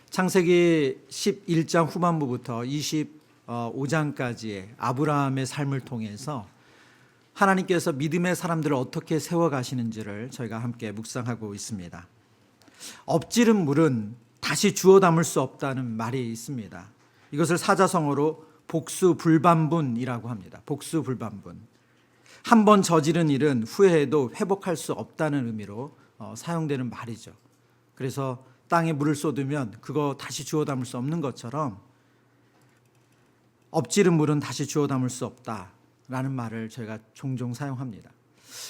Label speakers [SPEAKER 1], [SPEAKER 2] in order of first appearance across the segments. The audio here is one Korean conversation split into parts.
[SPEAKER 1] 창세기 11장 후반부부터 25장까지의 아브라함의 삶을 통해서 하나님께서 믿음의 사람들을 어떻게 세워가시는지를 저희가 함께 묵상하고 있습니다. 엎지른 물은 다시 주워 담을 수 없다는 말이 있습니다. 이것을 사자성어로 복수불반분이라고 합니다. 복수불반분. 한 번 저지른 일은 후회해도 회복할 수 없다는 의미로 사용되는 말이죠. 그래서 땅에 물을 쏟으면 그거 다시 주워 담을 수 없는 것처럼 엎지른 물은 다시 주워 담을 수 없다라는 말을 저희가 종종 사용합니다.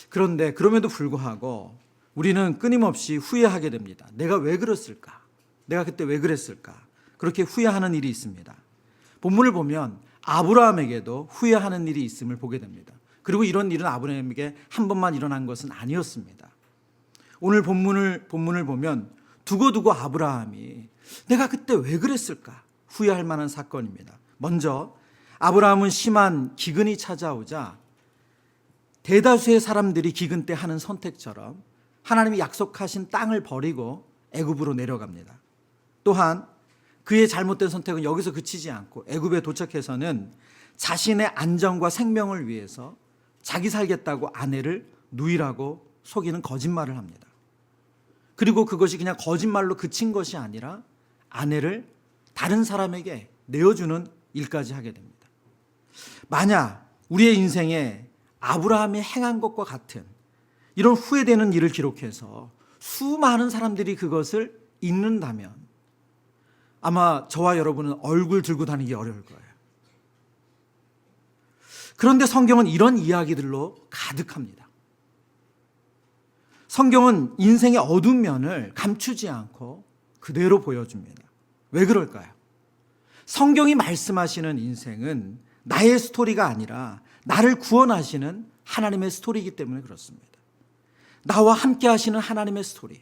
[SPEAKER 1] 그런데 그럼에도 불구하고 우리는 끊임없이 후회하게 됩니다. 내가 왜 그랬을까? 내가 그때 왜 그랬을까? 그렇게 후회하는 일이 있습니다. 본문을 보면 아브라함에게도 후회하는 일이 있음을 보게 됩니다. 그리고 이런 일은 아브라함에게 한 번만 일어난 것은 아니었습니다. 오늘 본문을 보면 두고두고 아브라함이 내가 그때 왜 그랬을까 후회할 만한 사건입니다. 먼저 아브라함은 심한 기근이 찾아오자 대다수의 사람들이 기근 때 하는 선택처럼 하나님이 약속하신 땅을 버리고 애굽으로 내려갑니다. 또한 그의 잘못된 선택은 여기서 그치지 않고 애굽에 도착해서는 자신의 안전과 생명을 위해서 자기 살겠다고 아내를 누이라고 속이는 거짓말을 합니다. 그리고 그것이 그냥 거짓말로 그친 것이 아니라 아내를 다른 사람에게 내어주는 일까지 하게 됩니다. 만약 우리의 인생에 아브라함이 행한 것과 같은 이런 후회되는 일을 기록해서 수많은 사람들이 그것을 읽는다면 아마 저와 여러분은 얼굴 들고 다니기 어려울 거예요. 그런데 성경은 이런 이야기들로 가득합니다. 성경은 인생의 어두운 면을 감추지 않고 그대로 보여줍니다. 왜 그럴까요? 성경이 말씀하시는 인생은 나의 스토리가 아니라 나를 구원하시는 하나님의 스토리이기 때문에 그렇습니다. 나와 함께 하시는 하나님의 스토리.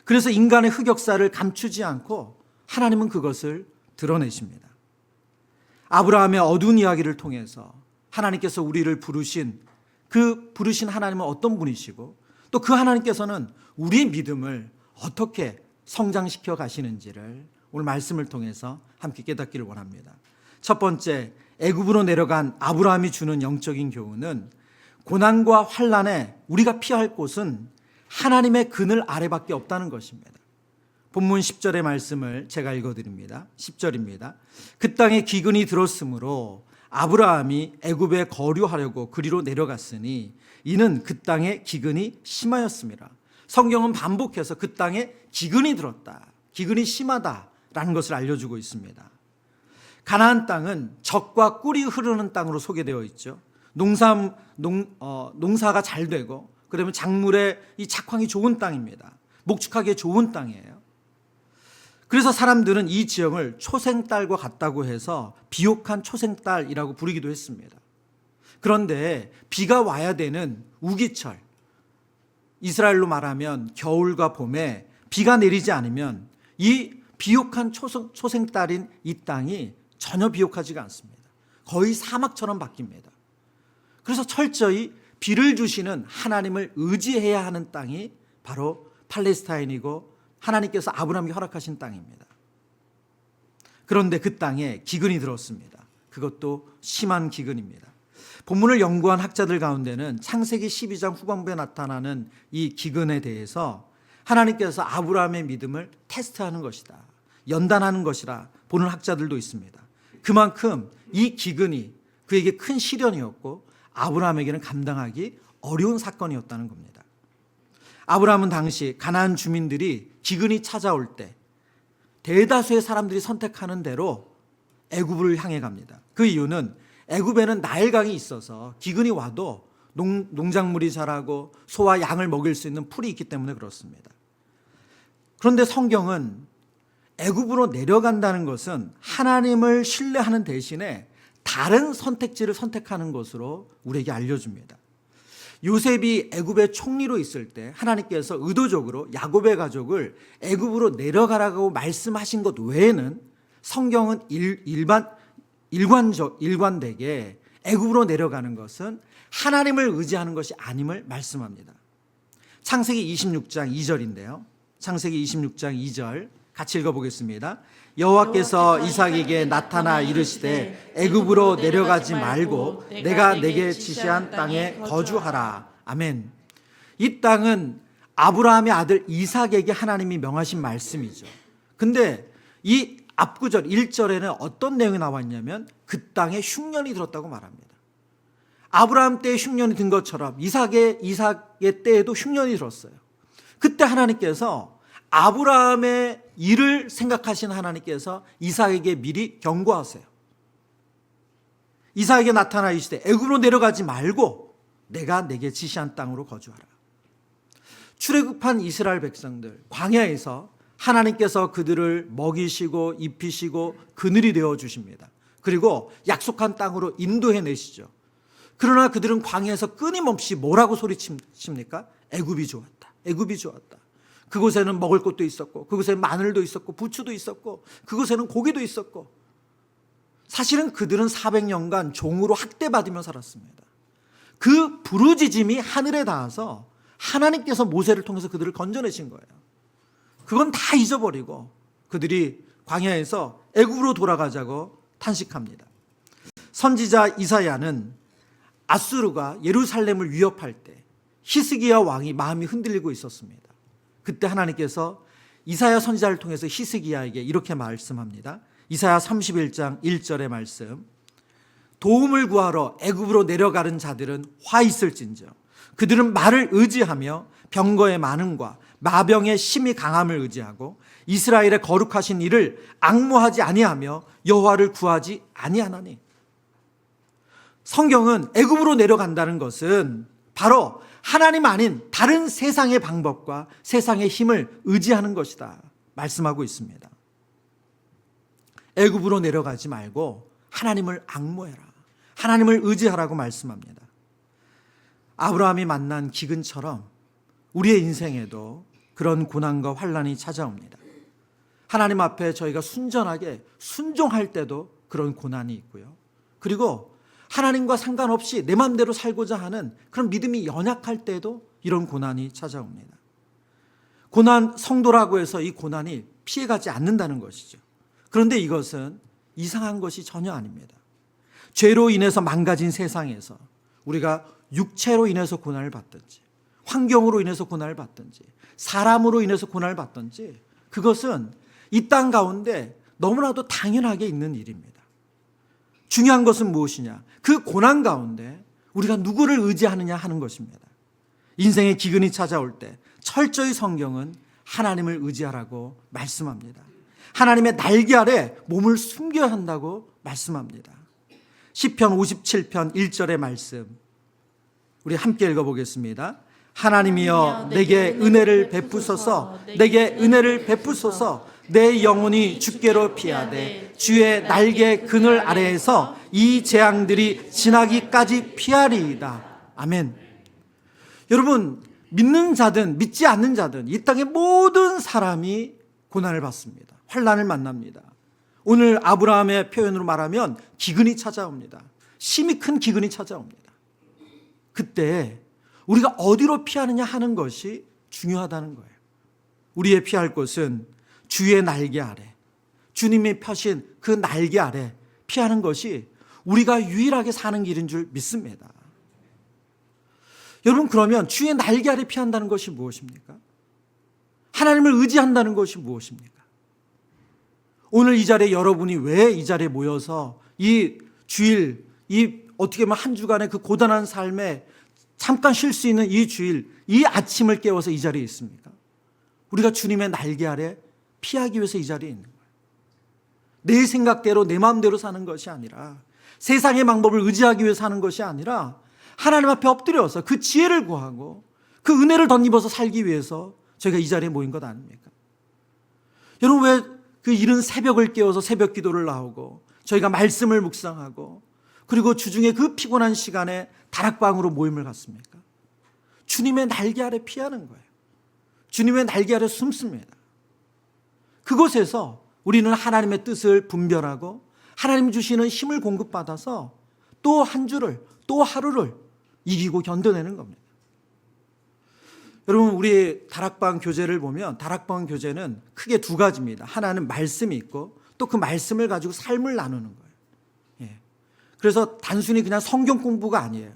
[SPEAKER 1] 그래서 인간의 흑역사를 감추지 않고 하나님은 그것을 드러내십니다. 아브라함의 어두운 이야기를 통해서 하나님께서 우리를 부르신 그 부르신 하나님은 어떤 분이시고 또 그 하나님께서는 우리의 믿음을 어떻게 성장시켜 가시는지를 오늘 말씀을 통해서 함께 깨닫기를 원합니다. 첫 번째, 애굽으로 내려간 아브라함이 주는 영적인 교훈은 고난과 환난에 우리가 피할 곳은 하나님의 그늘 아래밖에 없다는 것입니다. 본문 10절의 말씀을 제가 읽어드립니다. 10절입니다. 그 땅에 기근이 들었으므로 아브라함이 애굽에 거류하려고 그리로 내려갔으니 이는 그 땅에 기근이 심하였습니다. 성경은 반복해서 그 땅에 기근이 들었다, 기근이 심하다라는 것을 알려주고 있습니다. 가나안 땅은 젖과 꿀이 흐르는 땅으로 소개되어 있죠. 농사가 잘 되고 그러면 작물의 이 작황이 좋은 땅입니다. 목축하기에 좋은 땅이에요. 그래서 사람들은 이 지형을 초생딸과 같다고 해서 비옥한 초생딸이라고 부르기도 했습니다. 그런데 비가 와야 되는 우기철, 이스라엘로 말하면 겨울과 봄에 비가 내리지 않으면 이 비옥한 초생딸인 이 땅이 전혀 비옥하지가 않습니다. 거의 사막처럼 바뀝니다. 그래서 철저히 비를 주시는 하나님을 의지해야 하는 땅이 바로 팔레스타인이고 하나님께서 아브라함에게 허락하신 땅입니다. 그런데 그 땅에 기근이 들었습니다. 그것도 심한 기근입니다. 본문을 연구한 학자들 가운데는 창세기 12장 후반부에 나타나는 이 기근에 대해서 하나님께서 아브라함의 믿음을 테스트하는 것이다, 연단하는 것이라 보는 학자들도 있습니다. 그만큼 이 기근이 그에게 큰 시련이었고 아브라함에게는 감당하기 어려운 사건이었다는 겁니다. 아브라함은 당시 가나안 주민들이 기근이 찾아올 때 대다수의 사람들이 선택하는 대로 애굽을 향해 갑니다. 그 이유는 애굽에는 나일강이 있어서 기근이 와도 농작물이 자라고 소와 양을 먹일 수 있는 풀이 있기 때문에 그렇습니다. 그런데 성경은 애굽으로 내려간다는 것은 하나님을 신뢰하는 대신에 다른 선택지를 선택하는 것으로 우리에게 알려줍니다. 요셉이 애굽의 총리로 있을 때 하나님께서 의도적으로 야곱의 가족을 애굽으로 내려가라고 말씀하신 것 외에는 성경은 일관되게 애굽으로 내려가는 것은 하나님을 의지하는 것이 아님을 말씀합니다. 창세기 26장 2절인데요. 창세기 26장 2절 같이 읽어보겠습니다. 여호와께서 이삭에게 나타나 이르시되 애굽으로 내려가지 말고 내가 내게 지시한 땅에 거주하라. 아멘. 이 땅은 아브라함의 아들 이삭에게 하나님이 명하신 말씀이죠. 근데 이 앞구절 1절에는 어떤 내용이 나와 있냐면 그 땅에 흉년이 들었다고 말합니다. 아브라함 때에 흉년이 든 것처럼 이삭의 때에도 흉년이 들었어요. 그때 하나님께서 아브라함의 일을 생각하신 하나님께서 이삭에게 미리 경고하세요. 이삭에게 나타나 이르시되 애굽으로 내려가지 말고 내가 내게 지시한 땅으로 거주하라. 출애굽한 이스라엘 백성들 광야에서 하나님께서 그들을 먹이시고 입히시고 그늘이 되어 주십니다. 그리고 약속한 땅으로 인도해 내시죠. 그러나 그들은 광야에서 끊임없이 뭐라고 소리칩니까? 애굽이 좋았다. 애굽이 좋았다. 그곳에는 먹을 것도 있었고 그곳에 마늘도 있었고 부추도 있었고 그곳에는 고기도 있었고 사실은 그들은 400년간 종으로 학대받으며 살았습니다. 그 부르짖음이 하늘에 닿아서 하나님께서 모세를 통해서 그들을 건져내신 거예요. 그건 다 잊어버리고 그들이 광야에서 애굽으로 돌아가자고 탄식합니다. 선지자 이사야는 아수르가 예루살렘을 위협할 때 히스기야 왕이 마음이 흔들리고 있었습니다. 그때 하나님께서 이사야 선지자를 통해서 히스기야에게 이렇게 말씀합니다. 이사야 31장 1절의 말씀. 도움을 구하러 애굽으로 내려가는 자들은 화 있을진저 그들은 말을 의지하며 병거의 많음과 마병의 심히 강함을 의지하고 이스라엘의 거룩하신 이를 앙모하지 아니하며 여호와를 구하지 아니하나니. 성경은 애굽으로 내려간다는 것은 바로 하나님 아닌 다른 세상의 방법과 세상의 힘을 의지하는 것이다 말씀하고 있습니다. 애굽으로 내려가지 말고 하나님을 앙모해라. 하나님을 의지하라고 말씀합니다. 아브라함이 만난 기근처럼 우리의 인생에도 그런 고난과 환난이 찾아옵니다. 하나님 앞에 저희가 순전하게 순종할 때도 그런 고난이 있고요. 그리고 하나님과 상관없이 내 마음대로 살고자 하는 그런 믿음이 연약할 때도 이런 고난이 찾아옵니다. 고난, 성도라고 해서 이 고난이 피해가지 않는다는 것이죠. 그런데 이것은 이상한 것이 전혀 아닙니다. 죄로 인해서 망가진 세상에서 우리가 육체로 인해서 고난을 받든지 환경으로 인해서 고난을 받든지 사람으로 인해서 고난을 받든지 그것은 이 땅 가운데 너무나도 당연하게 있는 일입니다. 중요한 것은 무엇이냐? 그 고난 가운데 우리가 누구를 의지하느냐 하는 것입니다. 인생의 기근이 찾아올 때 철저히 성경은 하나님을 의지하라고 말씀합니다. 하나님의 날개 아래 몸을 숨겨야 한다고 말씀합니다. 시편 57편 1절의 말씀 우리 함께 읽어보겠습니다. 하나님이여 내게 은혜를 베푸소서 내게 은혜를 베푸소서 내 영혼이 주께로 피하되 주의 날개 그늘 아래에서 이 재앙들이 지나기까지 피하리이다. 아멘. 여러분 믿는 자든 믿지 않는 자든 이 땅의 모든 사람이 고난을 받습니다. 환난을 만납니다. 오늘 아브라함의 표현으로 말하면 기근이 찾아옵니다. 심히 큰 기근이 찾아옵니다. 그때 우리가 어디로 피하느냐 하는 것이 중요하다는 거예요. 우리의 피할 곳은 주의 날개 아래, 주님이 펴신 그 날개 아래 피하는 것이 우리가 유일하게 사는 길인 줄 믿습니다. 여러분 그러면 주의 날개 아래 피한다는 것이 무엇입니까? 하나님을 의지한다는 것이 무엇입니까? 오늘 이 자리에 여러분이 왜 이 자리에 모여서 이 주일, 이 어떻게 보면 한 주간의 그 고단한 삶에 잠깐 쉴 수 있는 이 주일, 이 아침을 깨워서 이 자리에 있습니까? 우리가 주님의 날개 아래 피하기 위해서 이 자리에 있는 거예요. 내 생각대로 내 마음대로 사는 것이 아니라 세상의 방법을 의지하기 위해서 사는 것이 아니라 하나님 앞에 엎드려서 그 지혜를 구하고 그 은혜를 덧입어서 살기 위해서 저희가 이 자리에 모인 것 아닙니까? 여러분 왜 그 이른 새벽을 깨워서 새벽 기도를 나오고 저희가 말씀을 묵상하고 그리고 주중에 그 피곤한 시간에 다락방으로 모임을 갖습니까? 주님의 날개 아래 피하는 거예요. 주님의 날개 아래 숨습니다. 그곳에서 우리는 하나님의 뜻을 분별하고 하나님 주시는 힘을 공급받아서 또 한 주를 또 하루를 이기고 견뎌내는 겁니다. 여러분, 우리 다락방 교재를 보면 다락방 교재는 크게 두 가지입니다. 하나는 말씀이 있고 또 그 말씀을 가지고 삶을 나누는 거예요. 예. 그래서 단순히 그냥 성경 공부가 아니에요.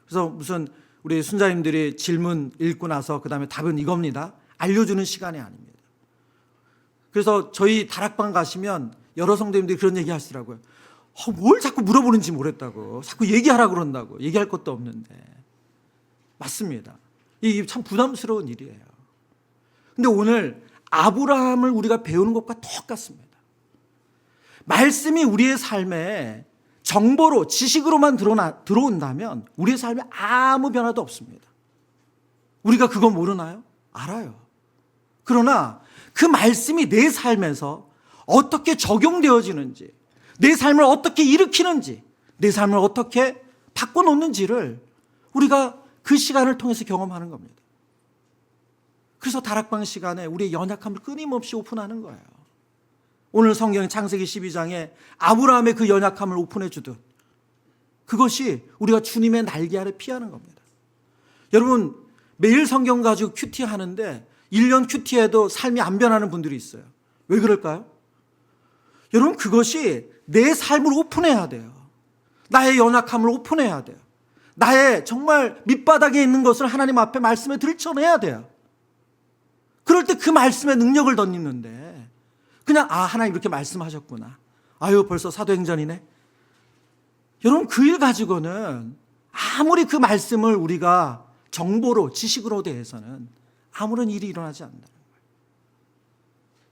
[SPEAKER 1] 그래서 무슨 우리 순자님들이 질문 읽고 나서 그 다음에 답은 이겁니다, 알려주는 시간이 아닙니다. 그래서 저희 다락방 가시면 여러 성도님들이 그런 얘기 하시더라고요. 뭘 자꾸 물어보는지 모르겠다고, 자꾸 얘기하라 그런다고. 얘기할 것도 없는데. 맞습니다. 이게 참 부담스러운 일이에요. 근데 오늘 아브라함을 우리가 배우는 것과 똑같습니다. 말씀이 우리의 삶에 정보로, 지식으로만 들어온다면 우리의 삶에 아무 변화도 없습니다. 우리가 그거 모르나요? 알아요. 그러나 그 말씀이 내 삶에서 어떻게 적용되어지는지, 내 삶을 어떻게 일으키는지, 내 삶을 어떻게 바꿔놓는지를 우리가 그 시간을 통해서 경험하는 겁니다. 그래서 다락방 시간에 우리의 연약함을 끊임없이 오픈하는 거예요. 오늘 성경 창세기 12장에 아브라함의 그 연약함을 오픈해 주듯 그것이 우리가 주님의 날개 아래 피하는 겁니다. 여러분, 매일 성경 가지고 큐티 하는데 1년 큐티해도 삶이 안 변하는 분들이 있어요. 왜 그럴까요? 여러분, 그것이 내 삶을 오픈해야 돼요. 나의 연약함을 오픈해야 돼요. 나의 정말 밑바닥에 있는 것을 하나님 앞에 말씀에 들춰내야 돼요. 그럴 때 그 말씀의 능력을 덧입는데 그냥 하나님 이렇게 말씀하셨구나, 아유 벌써 사도행전이네. 여러분, 그 일 가지고는 아무리 그 말씀을 우리가 정보로, 지식으로 대해서는 아무런 일이 일어나지 않는다는 거예요.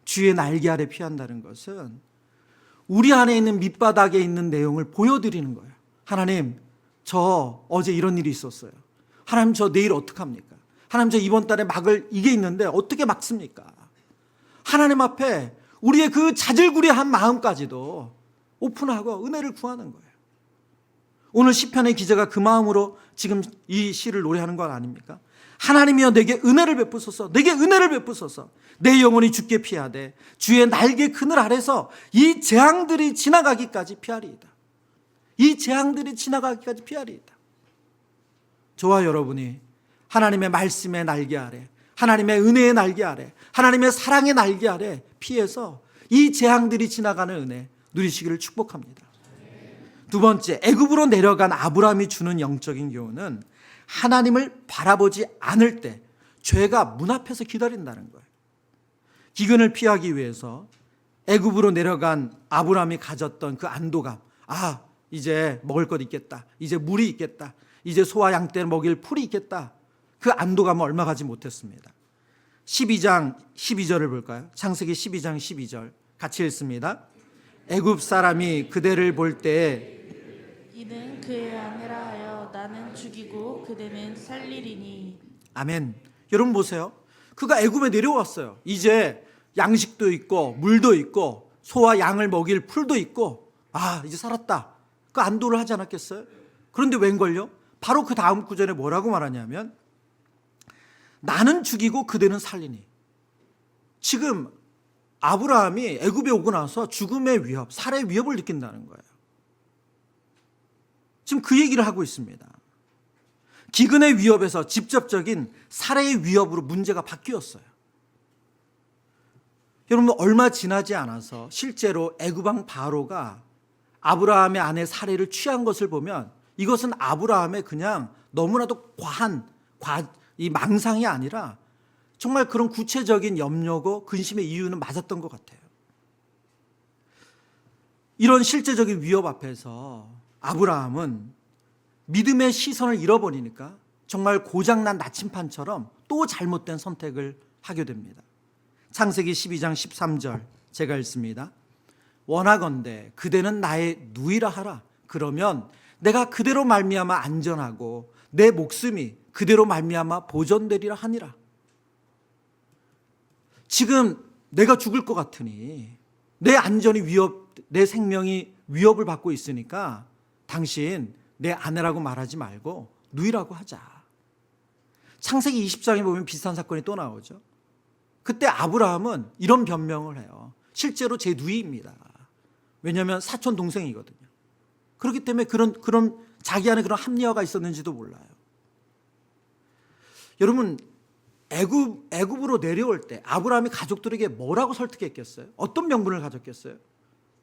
[SPEAKER 1] 주의 날개 아래 피한다는 것은 우리 안에 있는 밑바닥에 있는 내용을 보여드리는 거예요. 하나님, 저 어제 이런 일이 있었어요. 하나님, 저 내일 어떡합니까? 하나님, 저 이번 달에 막을 이게 있는데 어떻게 막습니까? 하나님 앞에 우리의 그 자질구레한 마음까지도 오픈하고 은혜를 구하는 거예요. 오늘 시편의 기자가 그 마음으로 지금 이 시를 노래하는 건 아닙니까? 하나님이여 내게 은혜를 베푸소서, 내게 은혜를 베푸소서. 내 영혼이 주께 피하되 주의 날개 그늘 아래서 이 재앙들이 지나가기까지 피하리이다. 이 재앙들이 지나가기까지 피하리이다. 저와 여러분이 하나님의 말씀의 날개 아래, 하나님의 은혜의 날개 아래, 하나님의 사랑의 날개 아래 피해서 이 재앙들이 지나가는 은혜 누리시기를 축복합니다. 두 번째, 애굽으로 내려간 아브라함이 주는 영적인 교훈은 하나님을 바라보지 않을 때 죄가 문 앞에서 기다린다는 거예요. 기근을 피하기 위해서 애굽으로 내려간 아브라함이 가졌던 그 안도감, 이제 먹을 것 있겠다, 이제 물이 있겠다, 이제 소와 양 떼 먹일 풀이 있겠다, 그 안도감을 얼마 가지 못했습니다. 12장 12절을 볼까요? 창세기 12장 12절 같이 읽습니다. 애굽 사람이 그대를 볼 때에
[SPEAKER 2] 이는 그의 아내라 하여 나는 죽이고 그대는 살리리니.
[SPEAKER 1] 아멘. 여러분 보세요. 그가 애굽에 내려왔어요. 이제 양식도 있고 물도 있고 소와 양을 먹일 풀도 있고 이제 살았다. 그 안도를 하지 않았겠어요? 그런데 웬걸요? 바로 그 다음 구절에 뭐라고 말하냐면 나는 죽이고 그대는 살리니. 지금 아브라함이 애굽에 오고 나서 죽음의 위협, 살해의 위협을 느낀다는 거예요. 지금 그 얘기를 하고 있습니다. 기근의 위협에서 직접적인 살해의 위협으로 문제가 바뀌었어요. 여러분, 얼마 지나지 않아서 실제로 애굽 왕 바로가 아브라함의 아내 살해를 취한 것을 보면 이것은 아브라함의 그냥 너무나도 과한 이 망상이 아니라 정말 그런 구체적인 염려고 근심의 이유는 맞았던 것 같아요. 이런 실제적인 위협 앞에서 아브라함은 믿음의 시선을 잃어버리니까 정말 고장난 나침판처럼 또 잘못된 선택을 하게 됩니다. 창세기 12장 13절 제가 읽습니다. 원하건대 그대는 나의 누이라 하라. 그러면 내가 그대로 말미암아 안전하고 내 목숨이 그대로 말미암아 보존되리라 하니라. 지금 내가 죽을 것 같으니 내 안전이 내 생명이 위협을 받고 있으니까 당신 내 아내라고 말하지 말고 누이라고 하자. 창세기 20장에 보면 비슷한 사건이 또 나오죠. 그때 아브라함은 이런 변명을 해요. 실제로 제 누이입니다. 왜냐하면 사촌 동생이거든요. 그렇기 때문에 그런 자기 안에 그런 합리화가 있었는지도 몰라요. 여러분, 애굽으로 내려올 때 아브라함이 가족들에게 뭐라고 설득했겠어요? 어떤 명분을 가졌겠어요?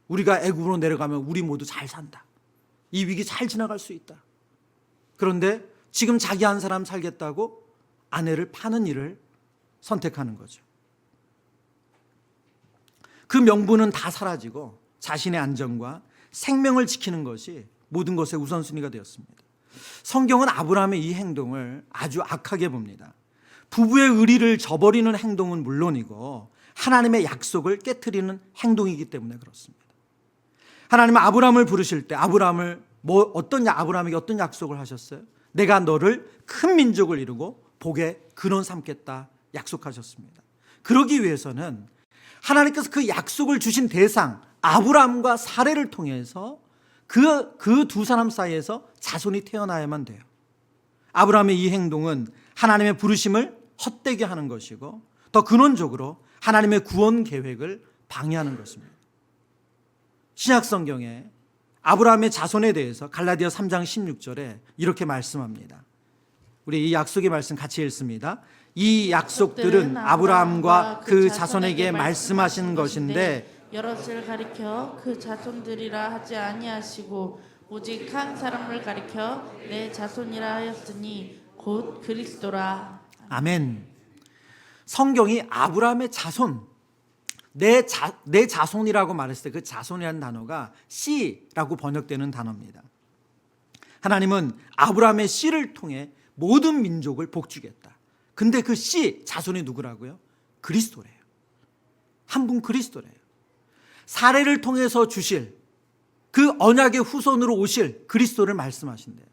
[SPEAKER 1] 우리가 애굽으로 내려가면 우리 모두 잘 산다. 이 위기 잘 지나갈 수 있다. 그런데 지금 자기 한 사람 살겠다고 아내를 파는 일을 선택하는 거죠. 그 명분은 다 사라지고 자신의 안전과 생명을 지키는 것이 모든 것의 우선순위가 되었습니다. 성경은 아브라함의 이 행동을 아주 악하게 봅니다. 부부의 의리를 저버리는 행동은 물론이고 하나님의 약속을 깨트리는 행동이기 때문에 그렇습니다. 하나님은 아브라함을 부르실 때 아브라함에게 어떤 약속을 하셨어요? 내가 너를 큰 민족을 이루고 복의 근원 삼겠다 약속하셨습니다. 그러기 위해서는 하나님께서 그 약속을 주신 대상 아브라함과 사레를 통해서 그 두 사람 사이에서 자손이 태어나야만 돼요. 아브라함의 이 행동은 하나님의 부르심을 헛되게 하는 것이고 더 근원적으로 하나님의 구원 계획을 방해하는 것입니다. 신약 성경에 아브라함의 자손에 대해서 갈라디아 3장 16절에 이렇게 말씀합니다. 우리 이 약속의 말씀 같이 읽습니다. 이 약속들은 아브라함과 그 자손에게 말씀하신 것인데
[SPEAKER 2] 여럿을 가리켜 그 자손들이라 하지 아니하시고 오직 한 사람을 가리켜 내 자손이라 하였으니 곧 그리스도라.
[SPEAKER 1] 아멘. 성경이 아브라함의 자손, 내 자손이라고 말했을 때 그 자손이라는 단어가 씨라고 번역되는 단어입니다. 하나님은 아브라함의 씨를 통해 모든 민족을 복주겠다. 근데 그 씨, 자손이 누구라고요? 그리스도래요. 한 분 그리스도래요. 사례를 통해서 주실 그 언약의 후손으로 오실 그리스도를 말씀하신대요.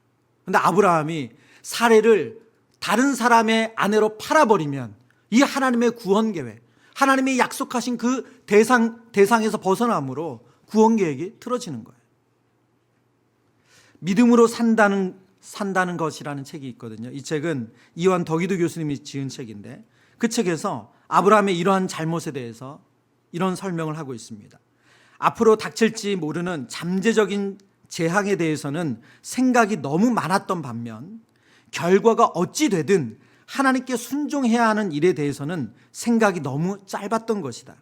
[SPEAKER 1] 근데 아브라함이 사례를 다른 사람의 아내로 팔아버리면 이 하나님의 구원 계획, 하나님이 약속하신 그 대상에서 벗어남으로 구원 계획이 틀어지는 거예요. 믿음으로 산다는 것이라는 책이 있거든요. 이 책은 이완 덕이도 교수님이 지은 책인데 그 책에서 아브라함의 이러한 잘못에 대해서 이런 설명을 하고 있습니다. 앞으로 닥칠지 모르는 잠재적인 재앙에 대해서는 생각이 너무 많았던 반면 결과가 어찌 되든 하나님께 순종해야 하는 일에 대해서는 생각이 너무 짧았던 것이다.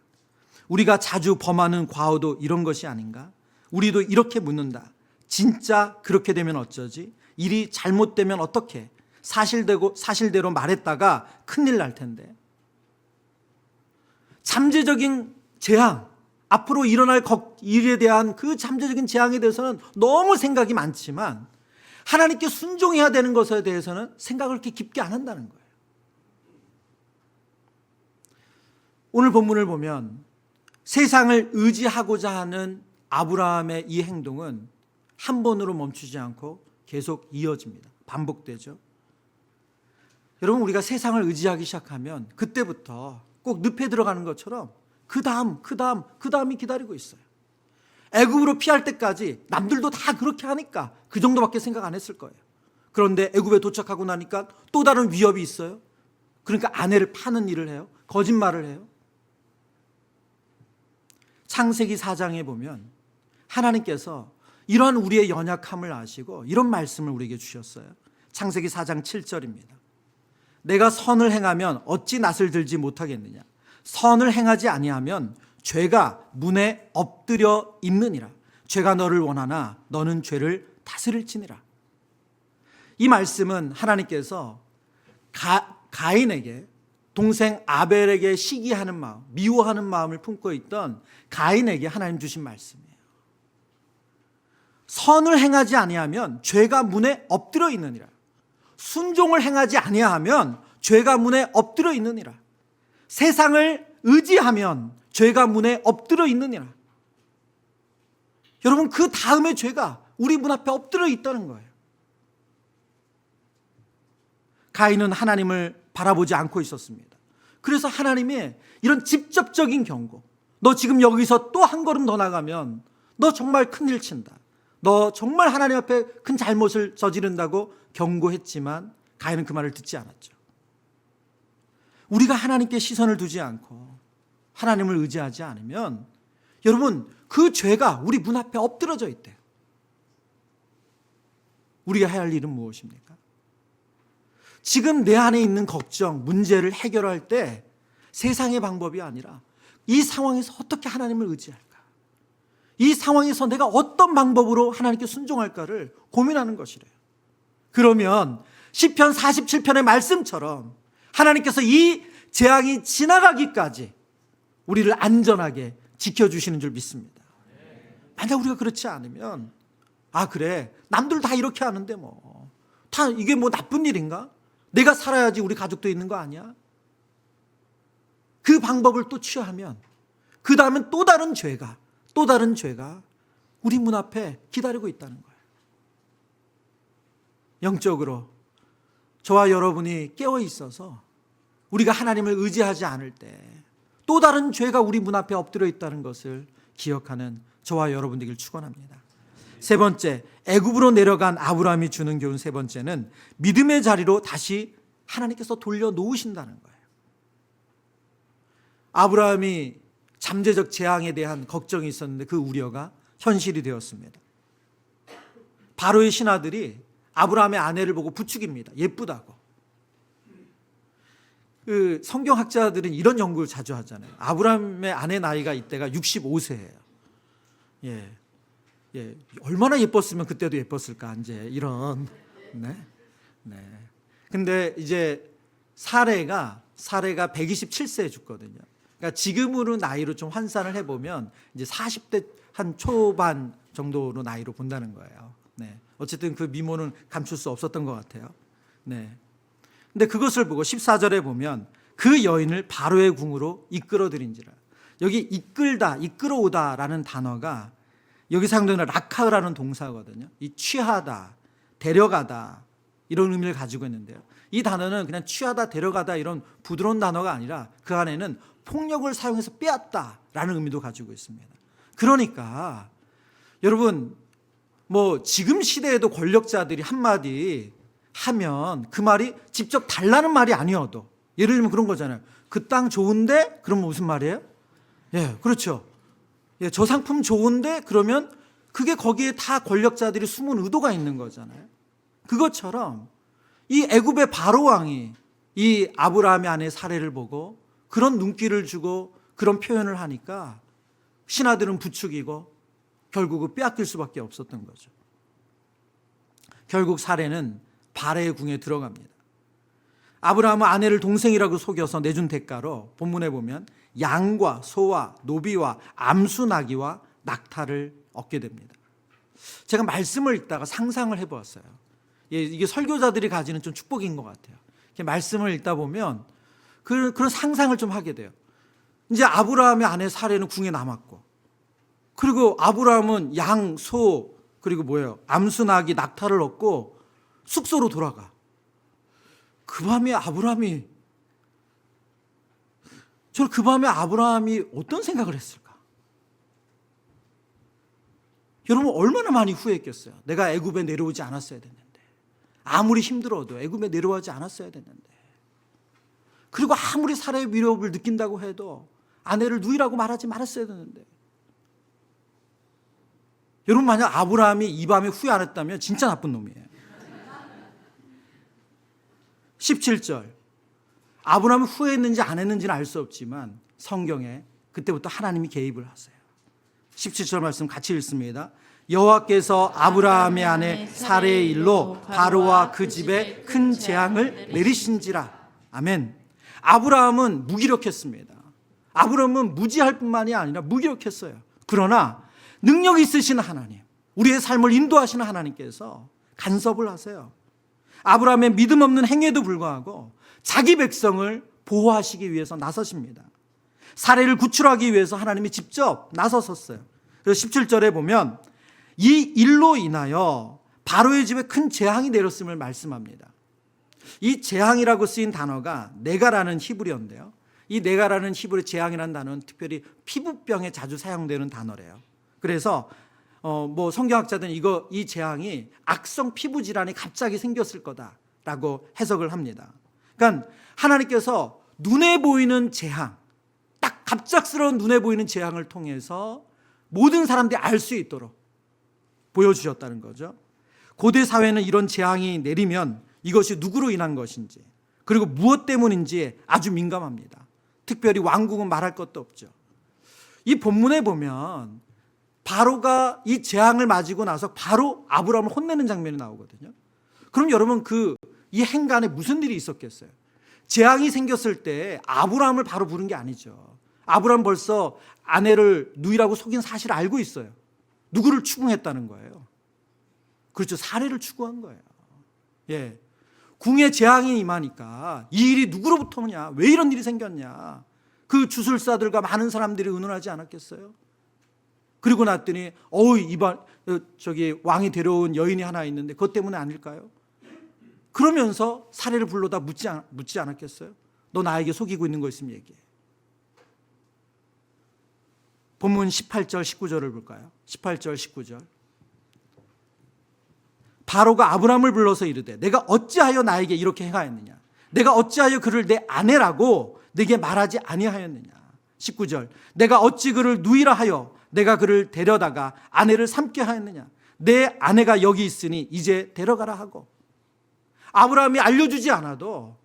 [SPEAKER 1] 우리가 자주 범하는 과오도 이런 것이 아닌가? 우리도 이렇게 묻는다. 진짜 그렇게 되면 어쩌지? 일이 잘못되면 어떻게? 사실대로 말했다가 큰일 날 텐데. 잠재적인 재앙, 앞으로 일어날 일에 대한 그 잠재적인 재앙에 대해서는 너무 생각이 많지만 하나님께 순종해야 되는 것에 대해서는 생각을 그렇게 깊게 안 한다는 거예요. 오늘 본문을 보면 세상을 의지하고자 하는 아브라함의 이 행동은 한 번으로 멈추지 않고 계속 이어집니다. 반복되죠. 여러분, 우리가 세상을 의지하기 시작하면 그때부터 꼭 늪에 들어가는 것처럼 그 다음이 기다리고 있어요. 애굽으로 피할 때까지 남들도 다 그렇게 하니까 그 정도밖에 생각 안 했을 거예요. 그런데 애굽에 도착하고 나니까 또 다른 위협이 있어요. 그러니까 아내를 파는 일을 해요. 거짓말을 해요. 창세기 4장에 보면 하나님께서 이러한 우리의 연약함을 아시고 이런 말씀을 우리에게 주셨어요. 창세기 4장 7절입니다. 내가 선을 행하면 어찌 낯을 들지 못하겠느냐. 선을 행하지 아니하면 죄가 문에 엎드려 있느니라. 죄가 너를 원하나 너는 죄를 다스릴지니라. 이 말씀은 하나님께서 가인에게, 동생 아벨에게 시기하는 마음, 미워하는 마음을 품고 있던 가인에게 하나님 주신 말씀이에요. 선을 행하지 아니하면 죄가 문에 엎드려 있느니라. 순종을 행하지 아니하면 죄가 문에 엎드려 있느니라. 세상을 의지하면 죄가 문에 엎드려 있느니라. 여러분, 그 다음에 죄가 우리 문 앞에 엎드려 있다는 거예요. 가인은 하나님을 바라보지 않고 있었습니다. 그래서 하나님이 이런 직접적인 경고, 너 지금 여기서 또 한 걸음 더 나가면 너 정말 큰일 친다. 너 정말 하나님 앞에 큰 잘못을 저지른다고 경고했지만 가인은 그 말을 듣지 않았죠. 우리가 하나님께 시선을 두지 않고 하나님을 의지하지 않으면 여러분, 그 죄가 우리 문 앞에 엎드러져 있대요. 우리가 해야 할 일은 무엇입니까? 지금 내 안에 있는 걱정, 문제를 해결할 때 세상의 방법이 아니라 이 상황에서 어떻게 하나님을 의지할까? 이 상황에서 내가 어떤 방법으로 하나님께 순종할까를 고민하는 것이래요. 그러면 시편 47편의 말씀처럼 하나님께서 이 재앙이 지나가기까지 우리를 안전하게 지켜주시는 줄 믿습니다. 만약 우리가 그렇지 않으면 그래, 남들 다 이렇게 하는데 다 이게 나쁜 일인가? 내가 살아야지 우리 가족도 있는 거 아니야? 그 방법을 또 취하면 그 다음은 또 다른 죄가 우리 문 앞에 기다리고 있다는 거예요. 영적으로 저와 여러분이 깨어 있어서 우리가 하나님을 의지하지 않을 때 또 다른 죄가 우리 문 앞에 엎드려 있다는 것을 기억하는 저와 여러분 되길 축원합니다. 세 번째, 애굽으로 내려간 아브라함이 주는 교훈 세 번째는 믿음의 자리로 다시 하나님께서 돌려놓으신다는 거예요. 아브라함이 잠재적 재앙에 대한 걱정이 있었는데 그 우려가 현실이 되었습니다. 바로의 신하들이 아브라함의 아내를 보고 부추깁니다. 예쁘다고. 그 성경학자들은 이런 연구를 자주 하잖아요. 아브라함의 아내 나이가 이때가 65세예요. 예. 얼마나 예뻤으면 그때도 예뻤을까, 이제 이런. 네. 근데 이제 사레가 127세에 죽거든요. 그러니까 지금으로 나이로 좀 환산을 해보면 이제 40대 한 초반 정도로 나이로 본다는 거예요. 네. 어쨌든 그 미모는 감출 수 없었던 것 같아요. 네. 근데 그것을 보고 14절에 보면 그 여인을 바로의 궁으로 이끌어들인지라. 여기 이끌다, 이끌어오다라는 단어가 여기 사용되는 라카라는 동사거든요. 이 취하다, 데려가다 이런 의미를 가지고 있는데요. 이 단어는 그냥 취하다, 데려가다 이런 부드러운 단어가 아니라 그 안에는 폭력을 사용해서 빼앗다라는 의미도 가지고 있습니다. 그러니까 여러분 지금 시대에도 권력자들이 한마디 하면 그 말이 직접 달라는 말이 아니어도 예를 들면 그런 거잖아요. 그 땅 좋은데? 그러면 무슨 말이에요? 예, 그렇죠. 예, 저 상품 좋은데? 그러면 그게 거기에 다 권력자들이 숨은 의도가 있는 거잖아요. 그것처럼 이 애굽의 바로 왕이 이 아브라함의 아내 사례를 보고 그런 눈길을 주고 그런 표현을 하니까 신하들은 부추기고 결국은 빼앗길 수밖에 없었던 거죠. 결국 사례는 바레의 궁에 들어갑니다. 아브라함은 아내를 동생이라고 속여서 내준 대가로 본문에 보면 양과 소와 노비와 암수 나귀와 낙타를 얻게 됩니다. 제가 말씀을 읽다가 상상을 해보았어요. 이게 설교자들이 가지는 좀 축복인 것 같아요. 말씀을 읽다 보면 그런 상상을 좀 하게 돼요. 이제 아브라함의 아내 사례는 궁에 남았고, 그리고 아브라함은 양, 소, 그리고 암수 나귀, 낙타를 얻고 숙소로 돌아가. 그 밤에 아브라함이 어떤 생각을 했을까? 여러분 얼마나 많이 후회했겠어요. 내가 애굽에 내려오지 않았어야 됐는데, 아무리 힘들어도 애굽에 내려오지 않았어야 됐는데, 그리고 아무리 사례의 위협을 느낀다고 해도 아내를 누이라고 말하지 말았어야 됐는데. 여러분 만약 아브라함이 이 밤에 후회 안 했다면 진짜 나쁜 놈이에요. 17절, 아브라함이 후회했는지 안 했는지는 알 수 없지만 성경에 그때부터 하나님이 개입을 하세요. 17절 말씀 같이 읽습니다. 여호와께서 아브라함의 아내 사레의 일로 바로와 그 집에 큰 재앙을 내리신지라. 아멘. 아브라함은 무기력했습니다. 아브라함은 무지할 뿐만이 아니라 무기력했어요. 그러나 능력 있으신 하나님, 우리의 삶을 인도하시는 하나님께서 간섭을 하세요. 아브라함의 믿음 없는 행위에도 불구하고 자기 백성을 보호하시기 위해서 나서십니다. 사례를 구출하기 위해서 하나님이 직접 나서섰어요. 그래서 17절에 보면 이 일로 인하여 바로의 집에 큰 재앙이 내렸음을 말씀합니다. 이 재앙이라고 쓰인 단어가 네가라는 히브리어인데요. 이 네가라는 히브리 재앙이라는 단어는 특별히 피부병에 자주 사용되는 단어래요. 그래서 성경학자들은 이 재앙이 악성 피부 질환이 갑자기 생겼을 거다라고 해석을 합니다. 그러니까 하나님께서 눈에 보이는 재앙, 딱 갑작스러운 눈에 보이는 재앙을 통해서 모든 사람들이 알 수 있도록 보여주셨다는 거죠. 고대 사회는 이런 재앙이 내리면 이것이 누구로 인한 것인지, 그리고 무엇 때문인지 아주 민감합니다. 특별히 왕궁은 말할 것도 없죠. 이 본문에 보면 바로가 이 재앙을 맞이고 나서 바로 아브라함을 혼내는 장면이 나오거든요. 그럼 여러분 이 행간에 무슨 일이 있었겠어요? 재앙이 생겼을 때 아브라함을 바로 부른 게 아니죠. 아브라함 벌써 아내를 누이라고 속인 사실을 알고 있어요. 누구를 추궁했다는 거예요? 그렇죠. 사례를 추구한 거예요. 예. 궁에 재앙이 임하니까 이 일이 누구로부터냐? 왜 이런 일이 생겼냐? 그 주술사들과 많은 사람들이 의논하지 않았겠어요? 그리고 났더니 왕이 데려온 여인이 하나 있는데 그것 때문에 아닐까요? 그러면서 사례를 불러다 묻지 않았겠어요? 너 나에게 속이고 있는 거 있으면 얘기해. 본문 18절 19절을 볼까요? 18절 19절. 바로가 아브라함을 불러서 이르되 내가 어찌하여 나에게 이렇게 행하였느냐? 내가 어찌하여 그를 내 아내라고 내게 말하지 아니하였느냐? 19절. 내가 어찌 그를 누이라 하여 내가 그를 데려다가 아내를 삼게 하였느냐? 내 아내가 여기 있으니 이제 데려가라 하고. 아브라함이 알려주지 않아도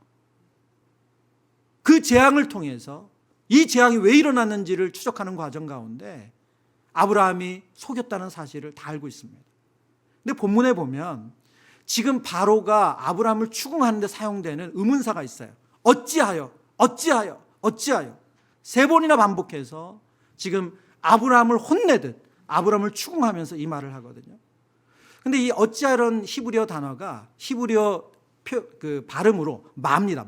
[SPEAKER 1] 그 재앙을 통해서 이 재앙이 왜 일어났는지를 추적하는 과정 가운데 아브라함이 속였다는 사실을 다 알고 있습니다. 근데 본문에 보면 지금 바로가 아브라함을 추궁하는 데 사용되는 의문사가 있어요. 어찌하여, 어찌하여, 어찌하여. 3번이나 반복해서 지금 아브라함을 혼내듯 아브라함을 추궁하면서 이 말을 하거든요. 근데 이 어찌하려는 히브리어 단어가 히브리어 발음으로 마입니다.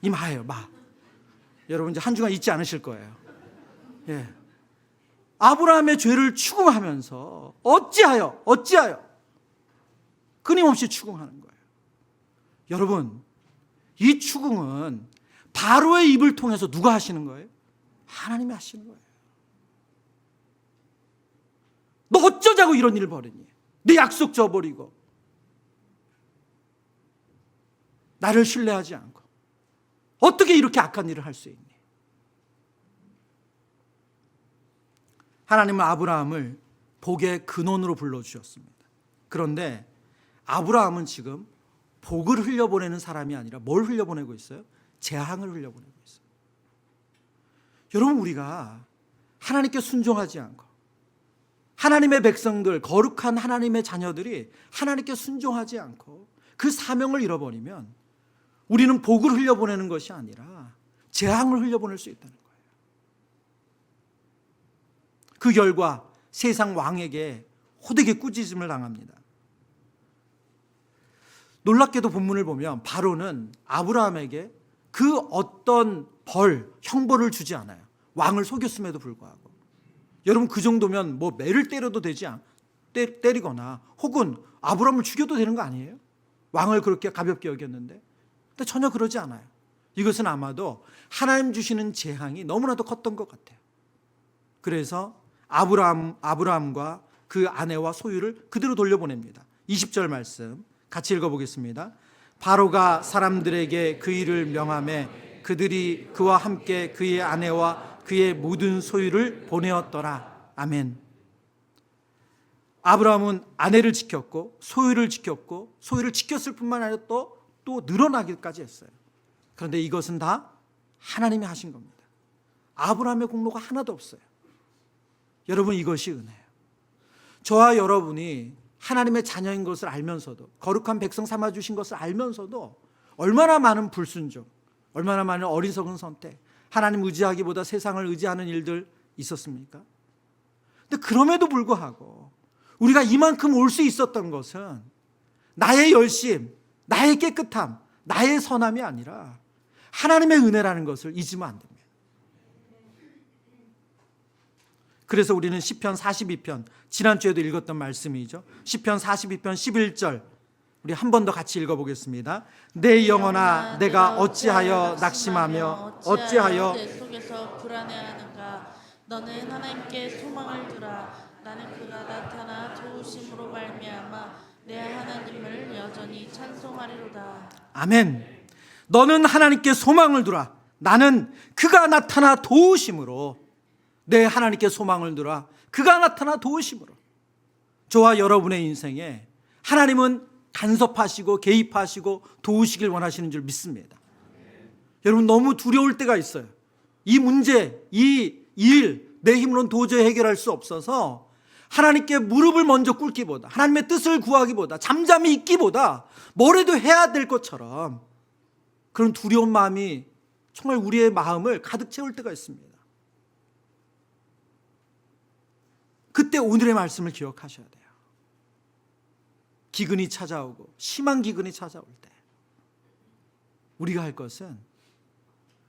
[SPEAKER 1] 이 마예요. 마. 여러분 이제 한 주간 잊지 않으실 거예요. 예. 아브라함의 죄를 추궁하면서 어찌하여 끊임없이 추궁하는 거예요. 여러분, 이 추궁은 바로의 입을 통해서 누가 하시는 거예요? 하나님이 하시는 거예요. 너 어쩌자고 이런 일을 벌이니? 내 약속 저버리고 나를 신뢰하지 않고 어떻게 이렇게 악한 일을 할 수 있니? 하나님은 아브라함을 복의 근원으로 불러주셨습니다. 그런데 아브라함은 지금 복을 흘려보내는 사람이 아니라 뭘 흘려보내고 있어요? 재앙을 흘려보내고 있어요. 여러분, 우리가 하나님께 순종하지 않고 하나님의 백성들, 거룩한 하나님의 자녀들이 하나님께 순종하지 않고 그 사명을 잃어버리면 우리는 복을 흘려보내는 것이 아니라 재앙을 흘려보낼 수 있다는 거예요. 그 결과 세상 왕에게 호되게 꾸짖음을 당합니다. 놀랍게도 본문을 보면 바로는 아브라함에게 그 어떤 형벌을 주지 않아요. 왕을 속였음에도 불구하고. 여러분, 그 정도면 뭐 매를 때려도 되지 때리거나 혹은 아브라함을 죽여도 되는 거 아니에요? 왕을 그렇게 가볍게 여겼는데. 근데 전혀 그러지 않아요. 이것은 아마도 하나님 주시는 재앙이 너무나도 컸던 것 같아요. 그래서 아브라함과 그 아내와 소유를 그대로 돌려보냅니다. 20절 말씀 같이 읽어보겠습니다. 바로가 사람들에게 그 일을 명하매 그들이 그와 함께 그의 아내와 그의 모든 소유를 보내었더라. 아멘. 아브라함은 아내를 지켰고 소유를 지켰고 소유를 지켰을 뿐만 아니라 또 늘어나기까지 했어요. 그런데 이것은 다 하나님이 하신 겁니다. 아브라함의 공로가 하나도 없어요. 여러분, 이것이 은혜예요. 저와 여러분이 하나님의 자녀인 것을 알면서도, 거룩한 백성 삼아주신 것을 알면서도 얼마나 많은 불순종, 얼마나 많은 어리석은 선택, 하나님 의지하기보다 세상을 의지하는 일들 있었습니까? 근데 그럼에도 불구하고 우리가 이만큼 올 수 있었던 것은 나의 열심, 나의 깨끗함, 나의 선함이 아니라 하나님의 은혜라는 것을 잊으면 안 됩니다. 그래서 우리는 시편 42편, 지난주에도 읽었던 말씀이죠. 시편 42편 11절 우리 한 번 더 같이 읽어보겠습니다. 내 영혼아 내가 어찌하여 낙심하며 어찌하여
[SPEAKER 2] 내 속에서 불안해하는가. 너는 하나님께 소망을 두라. 나는 그가 나타나 도우심으로 말미암아 내 하나님을 여전히 찬송하리로다.
[SPEAKER 1] 아멘. 너는 하나님께 소망을 두라. 나는 그가 나타나 도우심으로 내 하나님께 소망을 두라. 그가 나타나 도우심으로. 저와 여러분의 인생에 하나님은 간섭하시고 개입하시고 도우시길 원하시는 줄 믿습니다. 여러분, 너무 두려울 때가 있어요. 이 문제, 이 일, 내 힘으로는 도저히 해결할 수 없어서 하나님께 무릎을 먼저 꿇기보다, 하나님의 뜻을 구하기보다, 잠잠히 있기보다 뭐라도 해야 될 것처럼 그런 두려운 마음이 정말 우리의 마음을 가득 채울 때가 있습니다. 그때 오늘의 말씀을 기억하셔야 돼요. 기근이 찾아오고 심한 기근이 찾아올 때 우리가 할 것은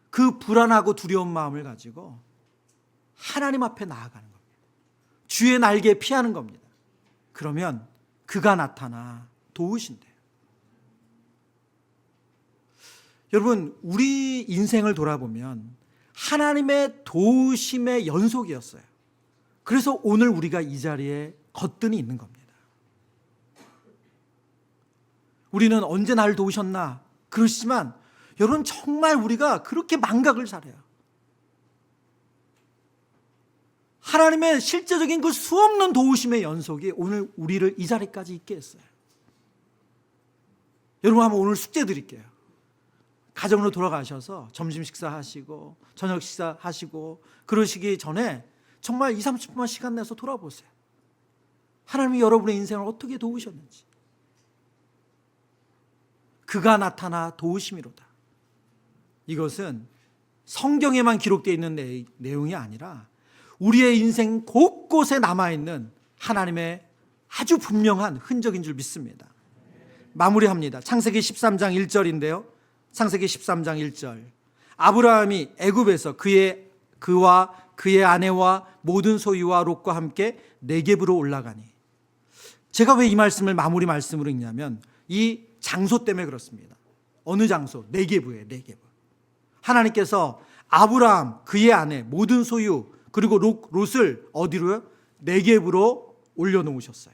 [SPEAKER 1] 그 불안하고 두려운 마음을 가지고 하나님 앞에 나아가는 겁니다. 주의 날개에 피하는 겁니다. 그러면 그가 나타나 도우신대요. 여러분, 우리 인생을 돌아보면 하나님의 도우심의 연속이었어요. 그래서 오늘 우리가 이 자리에 거뜬히 있는 겁니다. 우리는 언제 나를 도우셨나 그러시지만 여러분, 정말 우리가 그렇게 망각을 잘해요. 하나님의 실제적인 그 수없는 도우심의 연속이 오늘 우리를 이 자리까지 있게 했어요. 여러분, 한번 오늘 숙제 드릴게요. 가정으로 돌아가셔서 점심 식사하시고 저녁 식사하시고 그러시기 전에 정말 20-30분만 시간 내서 돌아보세요. 하나님이 여러분의 인생을 어떻게 도우셨는지. 그가 나타나 도우심이로다. 이것은 성경에만 기록되어 있는 내용이 아니라 우리의 인생 곳곳에 남아있는 하나님의 아주 분명한 흔적인 줄 믿습니다. 마무리합니다. 창세기 13장 1절인데요. 창세기 13장 1절. 아브라함이 애굽에서 그와 그의 아내와 모든 소유와 롯과 함께 네겝으로 올라가니. 제가 왜 이 말씀을 마무리 말씀으로 읽냐면 이 장소 때문에 그렇습니다. 어느 장소? 네겝이에요. 네겝. 하나님께서 아브라함, 그의 아내, 모든 소유 그리고 롯을 어디로요? 네겝으로 올려놓으셨어요.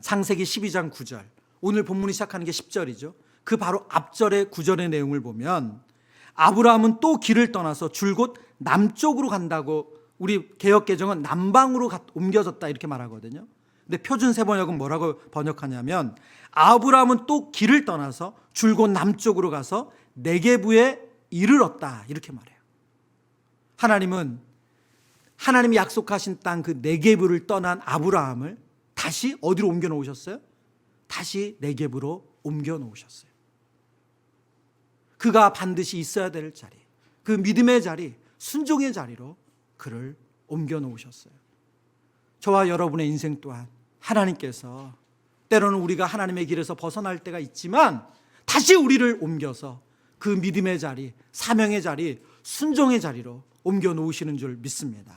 [SPEAKER 1] 창세기 12장 9절. 오늘 본문이 시작하는 게 10절이죠. 그 바로 앞절의 9절의 내용을 보면 아브라함은 또 길을 떠나서 줄곧 남쪽으로 간다고, 우리 개역개정은 남방으로 옮겨졌다 이렇게 말하거든요. 근데 표준 세번역은 뭐라고 번역하냐면 아브라함은 또 길을 떠나서 줄곧 남쪽으로 가서 네겝에 이르렀다 이렇게 말해요. 하나님은 하나님이 약속하신 땅 그 네겝을 떠난 아브라함을 다시 어디로 옮겨 놓으셨어요? 다시 네겝으로 옮겨 놓으셨어요. 그가 반드시 있어야 될 자리, 그 믿음의 자리, 순종의 자리로 그를 옮겨 놓으셨어요. 저와 여러분의 인생 또한 하나님께서 때로는 우리가 하나님의 길에서 벗어날 때가 있지만 다시 우리를 옮겨서 그 믿음의 자리, 사명의 자리, 순종의 자리로 옮겨 놓으시는 줄 믿습니다.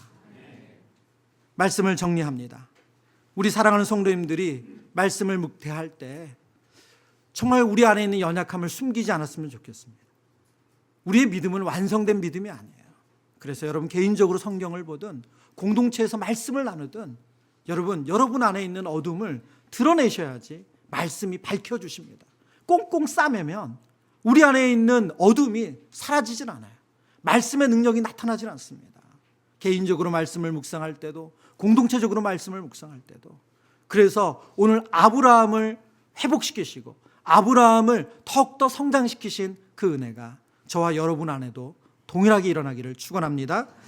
[SPEAKER 1] 말씀을 정리합니다. 우리 사랑하는 성도님들이 말씀을 묵회할 때 정말 우리 안에 있는 연약함을 숨기지 않았으면 좋겠습니다. 우리의 믿음은 완성된 믿음이 아니에요. 그래서 여러분 개인적으로 성경을 보든 공동체에서 말씀을 나누든 여러분 안에 있는 어둠을 드러내셔야지 말씀이 밝혀주십니다. 꽁꽁 싸매면 우리 안에 있는 어둠이 사라지진 않아요. 말씀의 능력이 나타나질 않습니다. 개인적으로 말씀을 묵상할 때도 공동체적으로 말씀을 묵상할 때도. 그래서 오늘 아브라함을 회복시키시고 아브라함을 더욱더 성장시키신 그 은혜가 저와 여러분 안에도 동일하게 일어나기를 축원합니다.